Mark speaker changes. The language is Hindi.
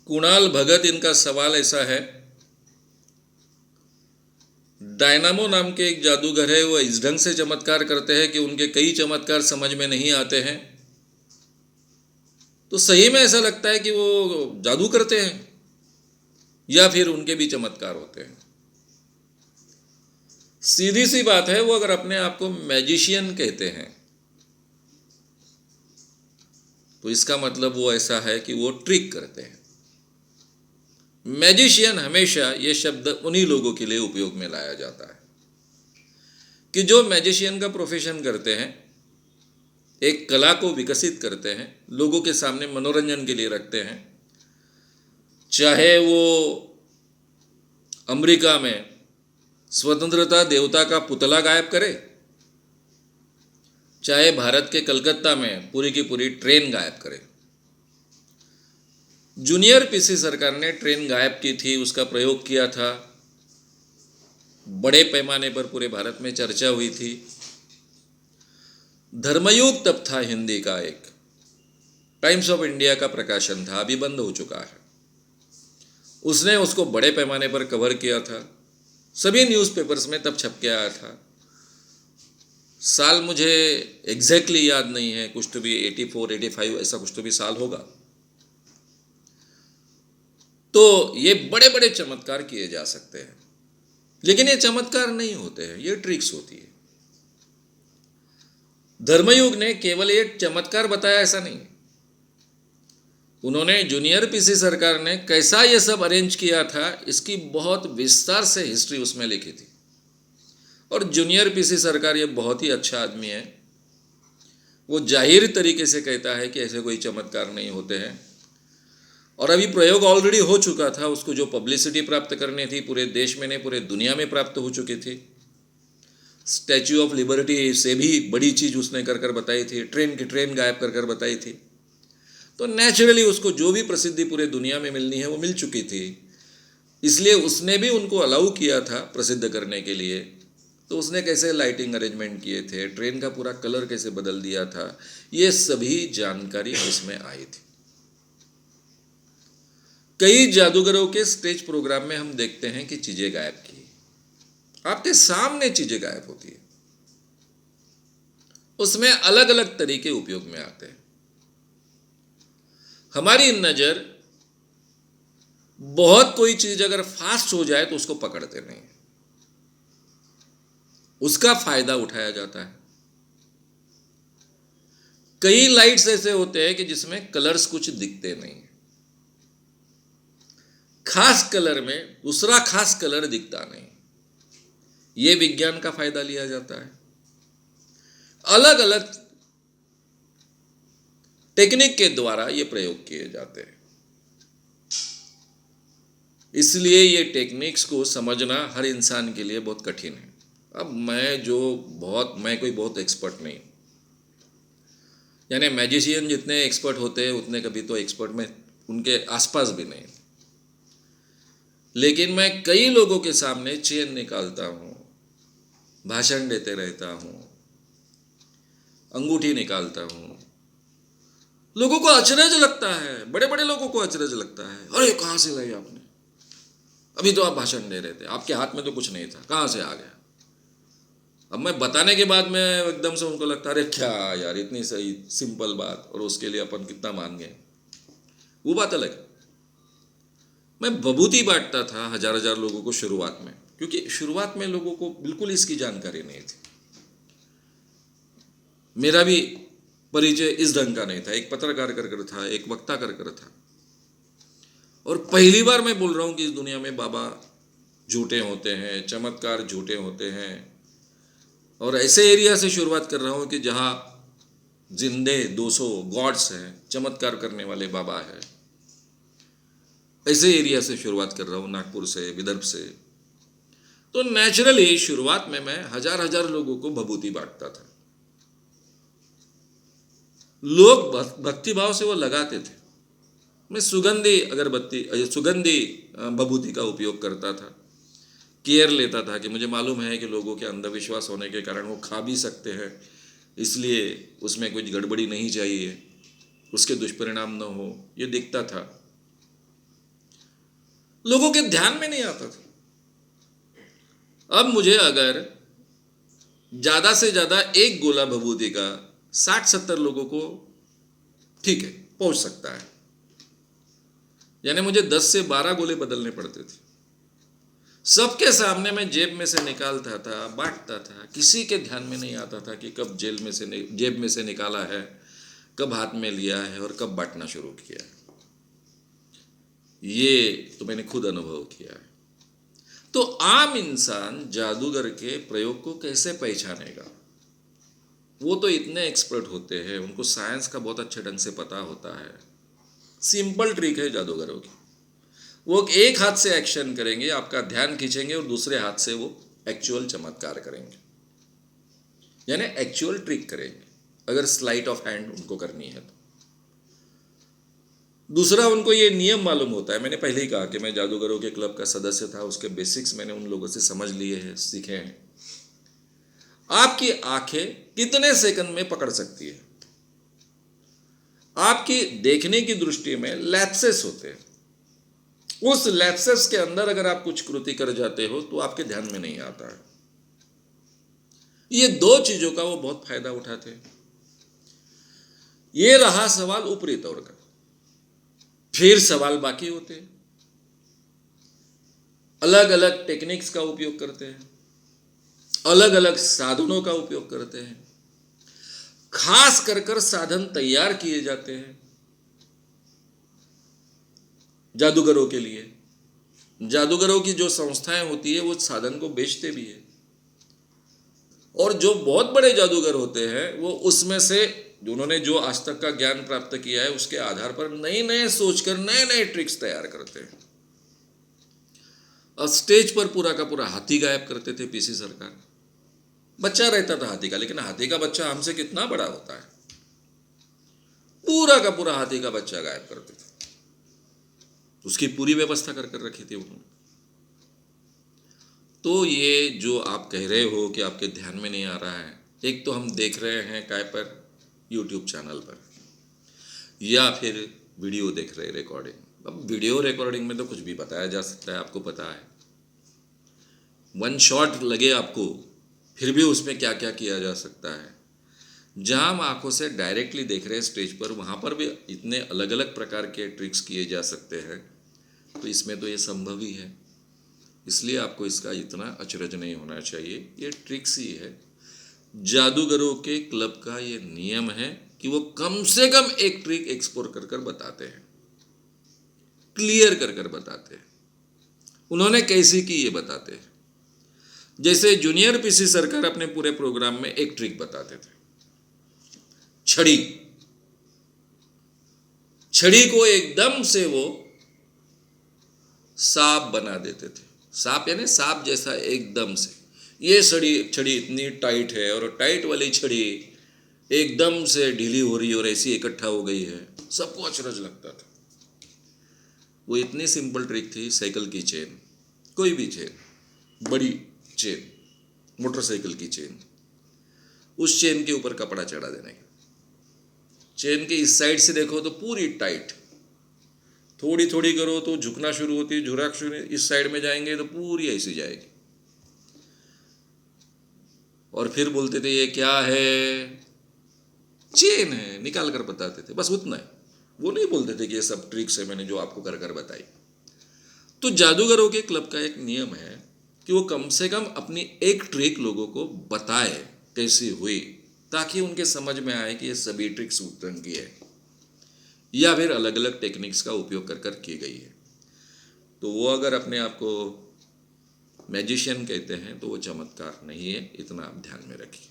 Speaker 1: कुणाल भगत, इनका सवाल ऐसा है, डायनामो नाम के एक जादूगर है, वो इस ढंग से चमत्कार करते हैं कि उनके कई चमत्कार समझ में नहीं आते हैं। तो सही में ऐसा लगता है कि वो जादू करते हैं या फिर उनके भी चमत्कार होते हैं? सीधी सी बात है, वो अगर अपने आप को मैजिशियन कहते हैं तो इसका मतलब वो ऐसा है कि वो ट्रिक करते हैं। मैजिशियन हमेशा ये शब्द उन्हीं लोगों के लिए उपयोग में लाया जाता है कि जो मैजिशियन का प्रोफेशन करते हैं, एक कला को विकसित करते हैं, लोगों के सामने मनोरंजन के लिए रखते हैं। चाहे वो अमेरिका में स्वतंत्रता देवता का पुतला गायब करे, चाहे भारत के कलकत्ता में पूरी की पूरी ट्रेन गायब करे। जूनियर पीसी सरकार ने ट्रेन गायब की थी, उसका प्रयोग किया था, बड़े पैमाने पर पूरे भारत में चर्चा हुई थी। धर्मयुग तब था, हिंदी का एक टाइम्स ऑफ इंडिया का प्रकाशन था, अभी बंद हो चुका है। उसने उसको बड़े पैमाने पर कवर किया था, सभी न्यूज़पेपर्स में तब छप के आया था। साल मुझे एग्जैक्टली याद नहीं है, कुछ तो भी 84 85 ऐसा कुछ तो भी साल होगा। तो ये बड़े बड़े चमत्कार किए जा सकते हैं, लेकिन ये चमत्कार नहीं होते हैं, ये ट्रिक्स होती है। धर्मयुग ने केवल एक चमत्कार बताया ऐसा नहीं, उन्होंने जूनियर पीसी सरकार ने कैसा ये सब अरेंज किया था इसकी बहुत विस्तार से हिस्ट्री उसमें लिखी थी। और जूनियर पीसी सरकार ये बहुत ही अच्छा आदमी है, वो जाहिर तरीके से कहता है कि ऐसे कोई चमत्कार नहीं होते हैं। और अभी प्रयोग ऑलरेडी हो चुका था, उसको जो पब्लिसिटी प्राप्त करनी थी पूरे देश में नहीं पूरे दुनिया में प्राप्त हो चुकी थी। स्टैच्यू ऑफ लिबर्टी से भी बड़ी चीज़ उसने कर कर बताई थी, ट्रेन की ट्रेन गायब कर कर बताई थी। तो नेचुरली उसको जो भी प्रसिद्धि पूरे दुनिया में मिलनी है वो मिल चुकी थी, इसलिए उसने भी उनको अलाउ किया था प्रसिद्ध करने के लिए। तो उसने कैसे लाइटिंग अरेंजमेंट किए थे, ट्रेन का पूरा कलर कैसे बदल दिया था, ये सभी जानकारी उसमें आई थी। कई जादूगरों के स्टेज प्रोग्राम में हम देखते हैं कि चीजें गायब की, आपके सामने चीजें गायब होती है, उसमें अलग अलग तरीके उपयोग में आते हैं। हमारी नजर बहुत कोई चीज अगर फास्ट हो जाए तो उसको पकड़ते नहीं, उसका फायदा उठाया जाता है। कई लाइट्स ऐसे होते हैं कि जिसमें कलर्स कुछ दिखते नहीं, खास कलर में दूसरा खास कलर दिखता नहीं, ये विज्ञान का फायदा लिया जाता है। अलग अलग टेक्निक के द्वारा ये प्रयोग किए जाते हैं, इसलिए ये टेक्निक्स को समझना हर इंसान के लिए बहुत कठिन है। अब मैं कोई बहुत एक्सपर्ट नहीं, यानी मैजिशियन जितने एक्सपर्ट होते हैं उतने कभी तो एक्सपर्ट में उनके आसपास भी नहीं, लेकिन मैं कई लोगों के सामने चेन निकालता हूँ, भाषण देते रहता हूँ, अंगूठी निकालता हूँ, लोगों को अचरज लगता है, बड़े बड़े लोगों को अचरज लगता है, अरे कहाँ से लाई आपने, अभी तो आप भाषण दे रहे थे, आपके हाथ में तो कुछ नहीं था, कहाँ से आ गया। अब मैं बताने के बाद में एकदम से उनको लगता है अरे क्या यार, इतनी सही सिंपल बात और उसके लिए अपन कितना मान गए, वो बात अलग। मैं विभूति बांटता था हजार हजार लोगों को शुरुआत में, क्योंकि शुरुआत में लोगों को बिल्कुल इसकी जानकारी नहीं थी, मेरा भी परिचय इस ढंग का नहीं था, एक पत्रकार कर था, एक वक्ता कर था। और पहली बार मैं बोल रहा हूँ कि इस दुनिया में बाबा झूठे होते हैं, चमत्कार झूठे होते हैं, और ऐसे एरिया से शुरुआत कर रहा हूँ कि जहाँ जिंदे 200 गॉड्स हैं, चमत्कार करने वाले बाबा है, ऐसे एरिया से शुरुआत कर रहा हूँ, नागपुर से, विदर्भ से। तो नेचुरली शुरुआत में मैं हजार हजार लोगों को विभूति बांटता था, लोग भक्तिभाव से वो लगाते थे। मैं सुगंधी अगरबत्ती, सुगंधी विभूति का उपयोग करता था, केयर लेता था कि मुझे मालूम है कि लोगों के अंधविश्वास होने के कारण वो खा भी सकते हैं, इसलिए उसमें कुछ गड़बड़ी नहीं चाहिए, उसके दुष्परिणाम न हो, ये दिखता था, लोगों के ध्यान में नहीं आता था। अब मुझे अगर ज़्यादा से ज़्यादा एक गोला भभूति का 60-70 लोगों को ठीक है पहुंच सकता है, यानी मुझे 10 से 12 गोले बदलने पड़ते थे। सबके सामने मैं जेब में से निकालता था, बांटता था, किसी के ध्यान में नहीं आता था कि कब जेब में से निकाला है, कब हाथ में लिया है और कब बांटना शुरू किया है। ये तो मैंने खुद अनुभव किया है। तो आम इंसान जादूगर के प्रयोग को कैसे पहचानेगा? वो तो इतने एक्सपर्ट होते हैं, उनको साइंस का बहुत अच्छे ढंग से पता होता है। सिंपल ट्रिक है जादूगरों की, वो एक हाथ से एक्शन करेंगे, आपका ध्यान खींचेंगे और दूसरे हाथ से वो एक्चुअल चमत्कार करेंगे, यानी एक्चुअल ट्रिक करेंगे, अगर स्लाइट ऑफ हैंड उनको करनी है तो। दूसरा, उनको ये नियम मालूम होता है, मैंने पहले ही कहा कि मैं जादूगरों के क्लब का सदस्य था, उसके बेसिक्स मैंने उन लोगों से समझ लिए हैं, सीखे हैं। आपकी आंखें कितने सेकंड में पकड़ सकती है? आपकी देखने की दृष्टि में लैप्सेस होते हैं, उस लैप्सेस के अंदर अगर आप कुछ कृति कर जाते हो तो आपके ध्यान में नहीं आता है। ये दो चीजों का वो बहुत फायदा उठाते हैं। ये रहा सवाल ऊपरी तौर का। फिर सवाल बाकी होते हैं, अलग अलग टेक्निक्स का उपयोग करते हैं, अलग अलग साधनों का उपयोग करते हैं, खास कर साधन तैयार किए जाते हैं जादूगरों के लिए। जादूगरों की जो संस्थाएं होती है वो साधन को बेचते भी है, और जो बहुत बड़े जादूगर होते हैं वो उसमें से उन्होंने जो आज तक का ज्ञान प्राप्त किया है उसके आधार पर नए नए सोचकर नए नए ट्रिक्स तैयार करते हैं। और स्टेज पर पूरा का पूरा हाथी गायब करते थे पीसी सरकार। बच्चा रहता था हाथी का, लेकिन हाथी का बच्चा हमसे कितना बड़ा होता है, पूरा का पूरा हाथी का बच्चा गायब करते थे। उसकी पूरी व्यवस्था कर रखी थी उन्होंने। तो ये जो आप कह रहे हो कि आपके ध्यान में नहीं आ रहा है, एक तो हम देख रहे हैं काय पर, यूट्यूब चैनल पर, या फिर वीडियो देख रहे रिकॉर्डिंग। अब वीडियो रिकॉर्डिंग में तो कुछ भी बताया जा सकता है, आपको पता है, वन शॉट लगे आपको, फिर भी उसमें क्या क्या किया जा सकता है। जहां हम आंखों से डायरेक्टली देख रहे हैं स्टेज पर, वहां पर भी इतने अलग अलग प्रकार के ट्रिक्स किए जा सकते हैं। तो इसमें तो ये संभव ही है, इसलिए आपको इसका इतना अचरज नहीं होना चाहिए। ये ट्रिक्स ही है। जादूगरों के क्लब का ये नियम है कि वो कम से कम एक ट्रिक एक्सप्लोर कर कर बताते हैं, क्लियर कर कर बताते हैं। उन्होंने कैसी की ये बताते हैं। जैसे जूनियर पीसी सरकार अपने पूरे प्रोग्राम में एक ट्रिक बताते थे, छड़ी। छड़ी को एकदम से वो सांप बना देते थे। सांप यानी सांप जैसा एकदम से। ये छड़ी इतनी टाइट है और टाइट वाली छड़ी एकदम से ढीली हो रही है और ऐसी इकट्ठा हो गई है, सबको अचरज लगता था। वो इतनी सिंपल ट्रिक थी। साइकिल की चेन, कोई भी चेन, बड़ी चेन, मोटरसाइकिल की चेन, उस चेन के ऊपर कपड़ा चढ़ा देने का। चेन के इस साइड से देखो तो पूरी टाइट, थोड़ी थोड़ी करो तो झुकना शुरू होती है, झुराक शुरू, इस साइड में जाएंगे तो पूरी ऐसी जाएगी। और फिर बोलते थे ये क्या है, चेन है, निकाल कर बताते थे, बस उतना है। वो नहीं बोलते थे कि ये सब ट्रिक्स है मैंने जो आपको कर कर बताई। तो जादूगरों के क्लब का एक नियम है कि वो कम से कम अपनी एक ट्रिक लोगों को बताए कैसी हुई, ताकि उनके समझ में आए कि ये सभी ट्रिक्स उत्तम की है या फिर अलग अलग टेक्निक्स का उपयोग कर कर की गई है। तो वो अगर अपने आप को मैजिशियन कहते हैं तो वो चमत्कार नहीं है, इतना आप ध्यान में रखिए।